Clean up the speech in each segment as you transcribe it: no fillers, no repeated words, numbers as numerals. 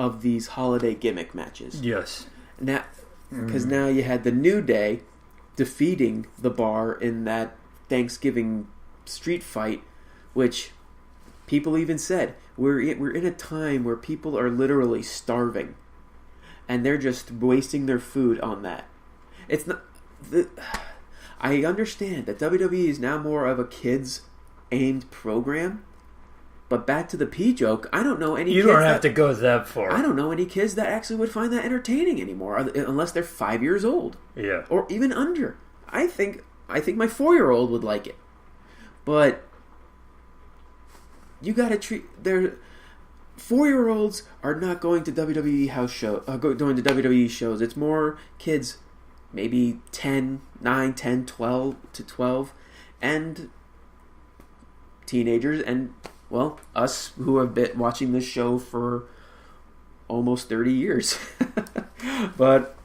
of these holiday gimmick matches. Yes. Now, because now you had the New Day defeating the Bar in that Thanksgiving street fight, which people even said we're in a time where people are literally starving, and they're just wasting their food on that. It's not. I understand that WWE is now more of a kids-aimed program, but back to the P joke, I don't know any. You don't have to go that far. I don't know any kids that actually would find that entertaining anymore, unless they're 5 years old. Yeah, or even under. I think my 4-year-old would like it, but you got to treat their 4-year-olds are not going to WWE house show, going to WWE shows. It's more kids, maybe 9, 10, 12 to 12, and teenagers, and well, us who have been watching this show for almost 30 years. But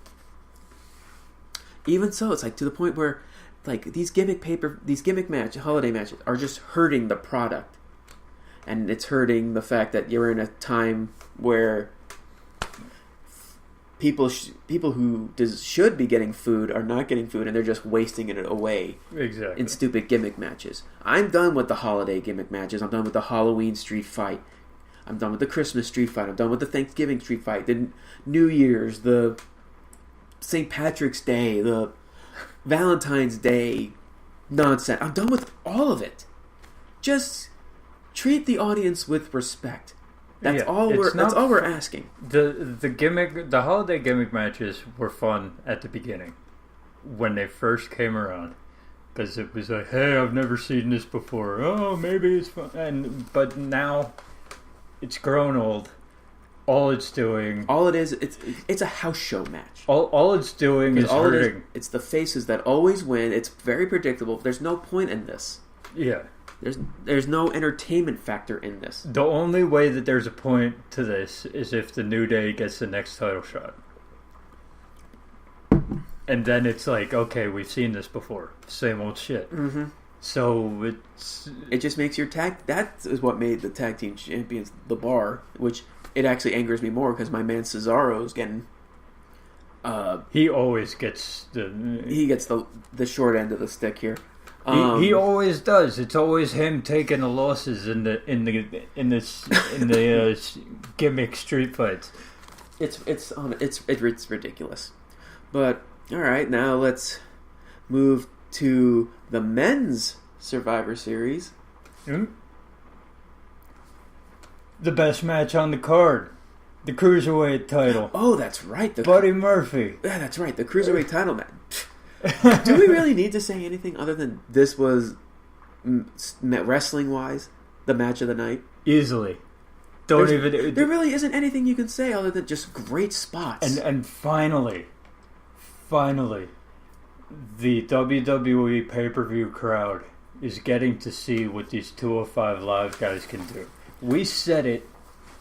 even so, it's like to the point where like these gimmick holiday matches are just hurting the product. And it's hurting the fact that you're in a time where people who should be getting food are not getting food, and they're just wasting it away in stupid gimmick matches. I'm done with the holiday gimmick matches. I'm done with the Halloween street fight. I'm done with the Christmas street fight. I'm done with the Thanksgiving street fight. The New Year's, the St. Patrick's Day, the Valentine's Day nonsense. I'm done with all of it. Just treat the audience with respect. That's all we're asking. The holiday gimmick matches were fun at the beginning when they first came around, because it was like, hey, I've never seen this before. Oh, maybe it's fun. But now it's grown old. All it is, it's a house show match. All it's doing is hurting. It's the faces that always win. It's very predictable. There's no point in this. Yeah. There's no entertainment factor in this. The only way that there's a point to this is if the New Day gets the next title shot. And then it's like, okay, we've seen this before. Same old shit. Mm-hmm. So it just makes your that is what made the tag team champions the Bar, which it actually angers me more because my man Cesaro's getting he always gets the short end of the stick here. He always does. It's always him taking the losses in the gimmick street fights. It's ridiculous. But all right, now let's move to the men's Survivor Series. The best match on the card, the Cruiserweight title. Oh, that's right, Buddy Murphy. Yeah, that's right, the Cruiserweight title match. Do we really need to say anything other than this was, wrestling-wise, the match of the night? Easily. There really isn't anything you can say other than just great spots. And finally, the WWE pay-per-view crowd is getting to see what these 205 Live guys can do. We said it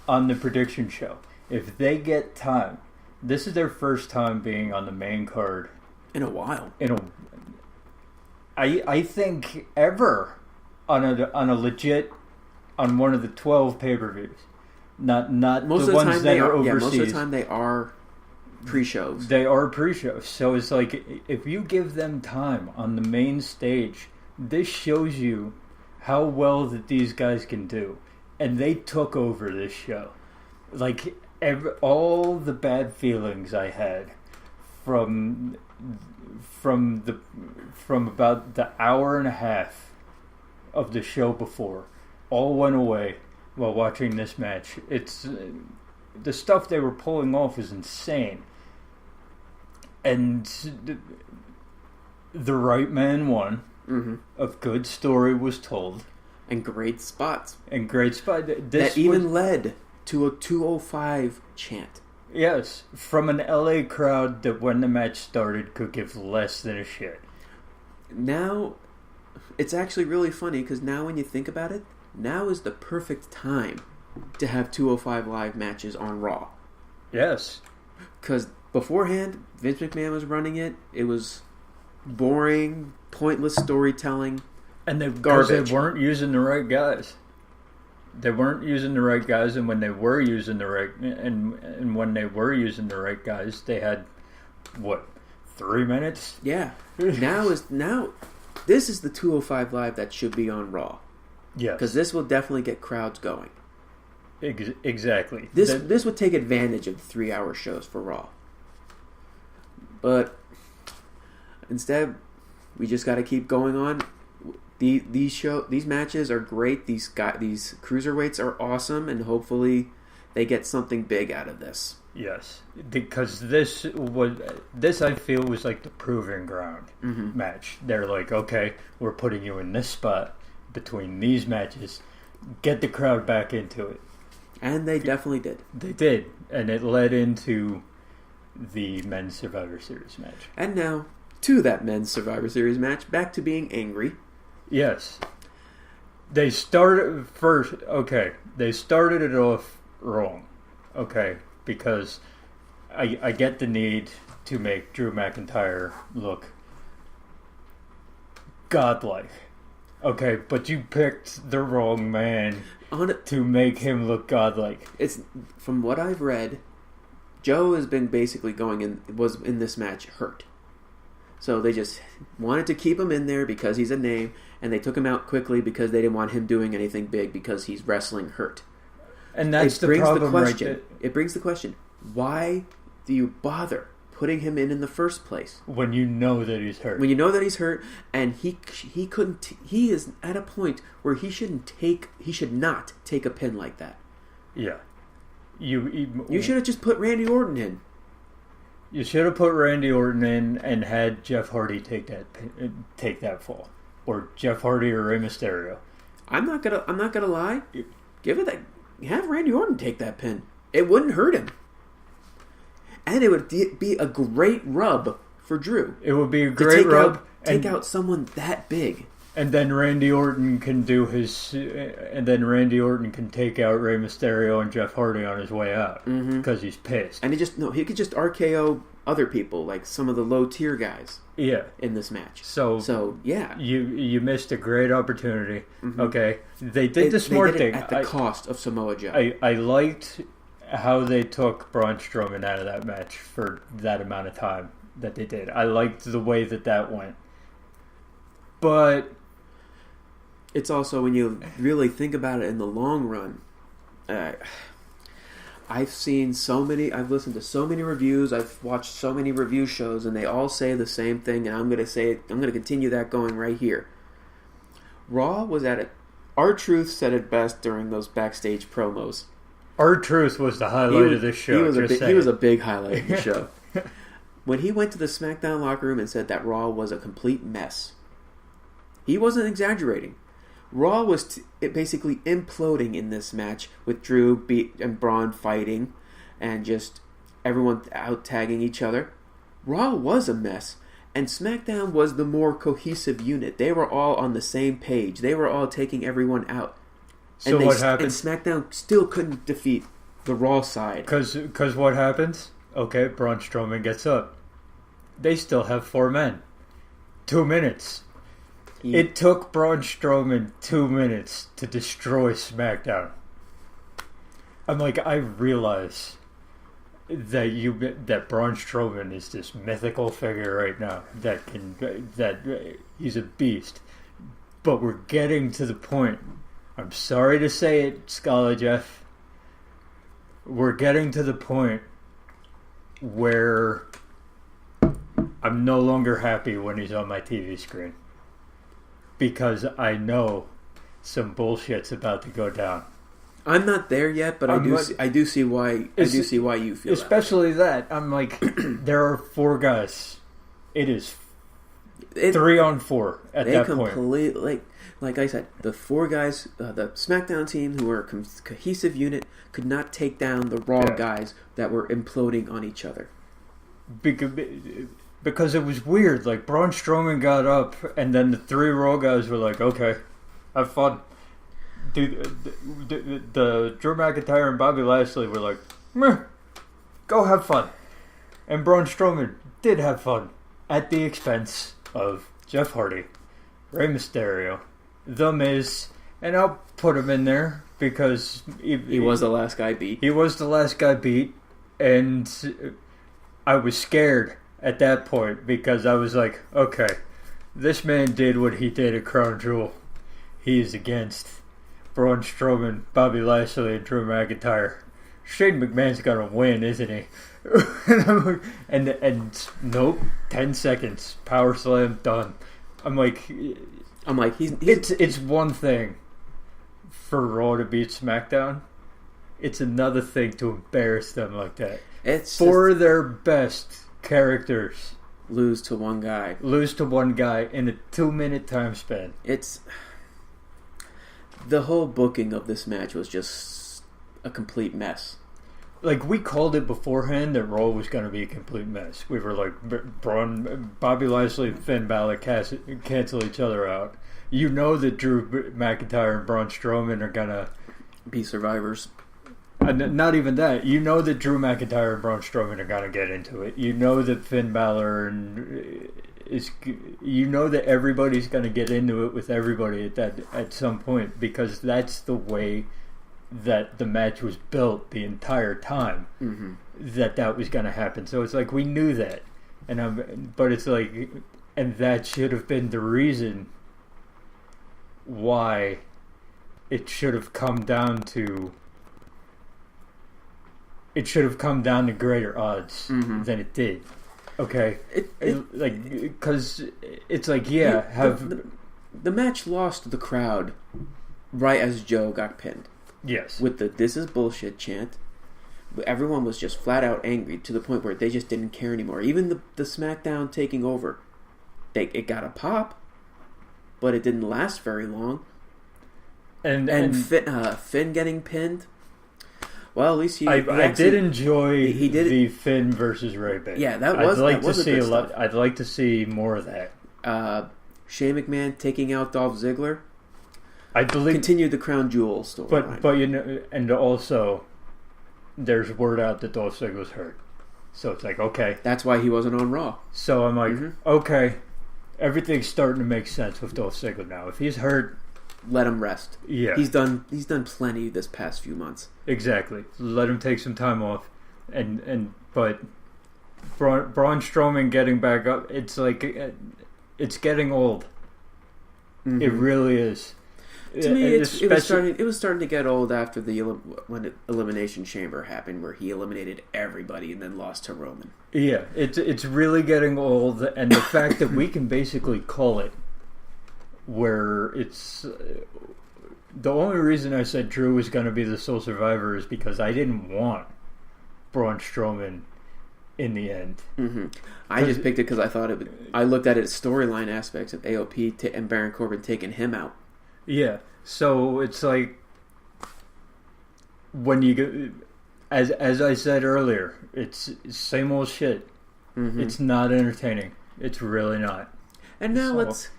on the prediction show. If they get time, this is their first time being on the main card. In a while. I think ever on a legit, on one of the 12 pay-per-views. Not most the ones that are overseas. Yeah, most of the time they are pre-shows. They are pre-shows. So it's like, if you give them time on the main stage, this shows you how well that these guys can do. And they took over this show. Like, all the bad feelings I had from about the hour and a half of the show before all went away while watching this match. It's the stuff they were pulling off is insane, and the right man won. Mm-hmm. A good story was told, and great spots. That even led to a 205 chant. Yes, from an LA crowd that when the match started could give less than a shit. Now, it's actually really funny because now when you think about it, now is the perfect time to have 205 Live matches on Raw. Yes. Because beforehand, Vince McMahon was running it. It was boring, pointless storytelling. And they weren't using the right guys. They weren't using the right guys, and when they were using the right when they were using the right guys, they had 3 minutes? Yeah. Now this is the 205 Live that should be on Raw. Yes. Because this will definitely get crowds going. Exactly. This would take advantage of the 3-hour shows for Raw. But instead, we just got to keep going on. These matches are great. These cruiserweights are awesome, and hopefully they get something big out of this. Yes, because this I feel was like the proving ground match. They're like, okay, we're putting you in this spot between these matches. Get the crowd back into it. And they definitely did. They did, and it led into the Men's Survivor Series match. And now, to that Men's Survivor Series match, back to being angry. Yes. They started first, okay, they started it off wrong, okay, because I get the need to make Drew McIntyre look godlike. Okay, but you picked the wrong man to make him look godlike. It's from what I've read, Joe has been basically was in this match hurt. So they just wanted to keep him in there because he's a name, and they took him out quickly because they didn't want him doing anything big because he's wrestling hurt. And that's the problem right there. It brings the question, why do you bother putting him in the first place? When you know that he's hurt. When you know that he's hurt, and he is at a point where he should not take a pin like that. Yeah. You should have just put Randy Orton in. You should have put Randy Orton in and had Jeff Hardy take that fall, or Jeff Hardy or Rey Mysterio. I'm not gonna lie. Have Randy Orton take that pin. It wouldn't hurt him, and it would be a great rub for Drew. It would be a great rub. Take out someone that big. And then Randy Orton can take out Rey Mysterio and Jeff Hardy on his way out because he's pissed. And he could just RKO other people, like some of the low tier guys. Yeah, in this match. So yeah, you missed a great opportunity. Okay, they did the smart thing at the cost of Samoa Joe. I liked how they took Braun Strowman out of that match for that amount of time that they did. I liked the way that went, but. It's also, when you really think about it in the long run, I've listened to so many reviews, I've watched so many review shows, and they all say the same thing, and I'm going to continue that going right here. Raw was at it. R-Truth said it best during those backstage promos. R-Truth was the highlight of this show. He was a big highlight of the show. When he went to the Smackdown locker room and said that Raw was a complete mess, he wasn't exaggerating. Raw was basically imploding in this match with Drew and Braun fighting and just everyone out tagging each other. Raw was a mess, and SmackDown was the more cohesive unit. They were all on the same page. They were all taking everyone out. So what happened? And SmackDown still couldn't defeat the Raw side. Because what happens? Okay, Braun Strowman gets up. They still have 4 men. 2 minutes. It took Braun Strowman 2 minutes to destroy SmackDown. I'm like, I realize that Braun Strowman is this mythical figure right now that he's a beast. But we're getting to the point. I'm sorry to say it, Scala Jeff. We're getting to the point where I'm no longer happy when he's on my TV screen. Because I know some bullshit's about to go down. I'm not there yet, but I do see why you feel especially that. I'm like, there are 4 guys. It is 3 on 4 at that point. Like I said, the 4 guys, the SmackDown team, who were a cohesive unit, could not take down the Raw guys that were imploding on each other. Because it was weird. Like, Braun Strowman got up, and then the 3 Raw guys were like, okay, have fun. Dude, the Drew McIntyre and Bobby Lashley were like, meh, go have fun. And Braun Strowman did have fun at the expense of Jeff Hardy, Rey Mysterio, The Miz, and I'll put him in there because he was the last guy beat. He was the last guy beat, and I was scared at that point because I was like, okay, this man did what he did at Crown Jewel. He is against Braun Strowman, Bobby Lashley, and Drew McIntyre. Shane McMahon's gonna win, isn't he? and nope, 10 seconds, power slam, done. I'm like, he's it's one thing for Raw to beat SmackDown. It's another thing to embarrass them like that. It's for their best characters. Lose to one guy in a 2-minute time span. It's the whole booking of this match was just a complete mess. Like, we called it beforehand that Raw was going to be a complete mess. We were like, Bobby Lashley and Finn Balor cancel each other out. You know that Drew McIntyre and Braun Strowman are going to be survivors. Not even that. You know that Drew McIntyre and Braun Strowman are going to get into it. You know that Finn Balor you know that everybody's going to get into it with everybody at some point, because that's the way that the match was built the entire time. Mm-hmm. That was going to happen. So it's like, we knew that, but it's like, and that should have been the reason why it should have come down to. It should have come down to greater odds than it did. Okay, because it's like, the match lost the crowd right as Joe got pinned. Yes, with the "This is bullshit" chant. Everyone was just flat out angry to the point where they just didn't care anymore. Even the SmackDown taking over, it got a pop, but it didn't last very long. And Finn getting pinned. Well, at least I did enjoy the Finn versus Ray bit. Yeah, I'd like to see more of that. Shane McMahon taking out Dolph Ziggler. I believe continued the Crown Jewel storyline. But you know, and also there's word out that Dolph Ziggler's hurt, so it's like, okay, that's why he wasn't on Raw. So I'm like, okay, everything's starting to make sense with Dolph Ziggler now. If he's hurt, let him rest. Yeah, he's done plenty this past few months. Exactly. Let him take some time off, but Braun Strowman getting back up, it's like, it's getting old. Mm-hmm. It really is. To me, it was starting to get old after when Elimination Chamber happened, where he eliminated everybody and then lost to Roman. Yeah, it's really getting old, and the fact that we can basically call it, where it's the only reason I said Drew was going to be the sole survivor is because I didn't want Braun Strowman in the end. Mm-hmm. I just picked it because I thought it would. I looked at its storyline aspects of AOP and Baron Corbin taking him out. Yeah, so it's like, when you go, as I said earlier, it's same old shit. Mm-hmm. It's not entertaining. It's really not. And now let's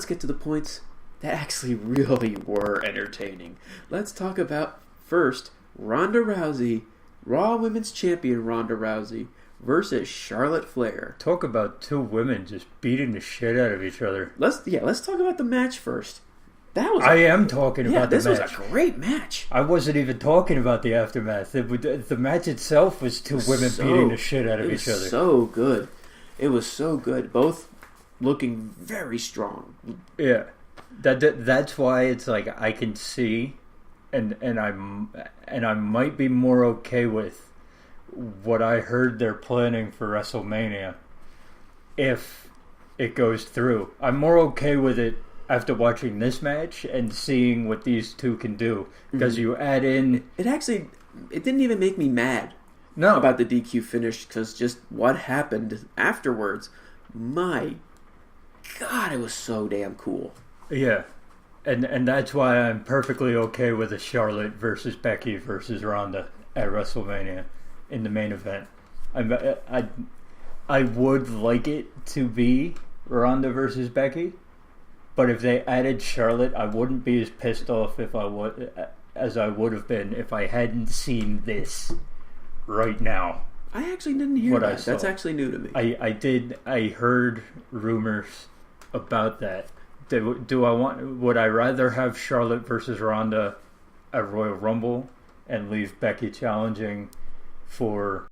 get to the points that actually really were entertaining. Let's talk about first Ronda Rousey, Raw Women's Champion Ronda Rousey versus Charlotte Flair. Talk about two women just beating the shit out of each other. Let's talk about the match first. I am talking about the match. This was a great match. I wasn't even talking about the aftermath. The match itself was two women beating the shit out of each other. So good. It was so good. Both looking very strong. Yeah. That's why it's like, I can see and I might be more okay with what I heard they're planning for WrestleMania if it goes through. I'm more okay with it after watching this match and seeing what these two can do, because you add in it didn't even make me mad about the DQ finish, because just what happened afterwards, my God, it was so damn cool. Yeah, and that's why I'm perfectly okay with a Charlotte versus Becky versus Ronda at WrestleMania in the main event. I would like it to be Ronda versus Becky, but if they added Charlotte, I wouldn't be as pissed off as I would have been if I hadn't seen this right now. I actually didn't hear that. That's actually new to me. I heard rumors about that, Would I rather have Charlotte versus Ronda at Royal Rumble and leave Becky challenging for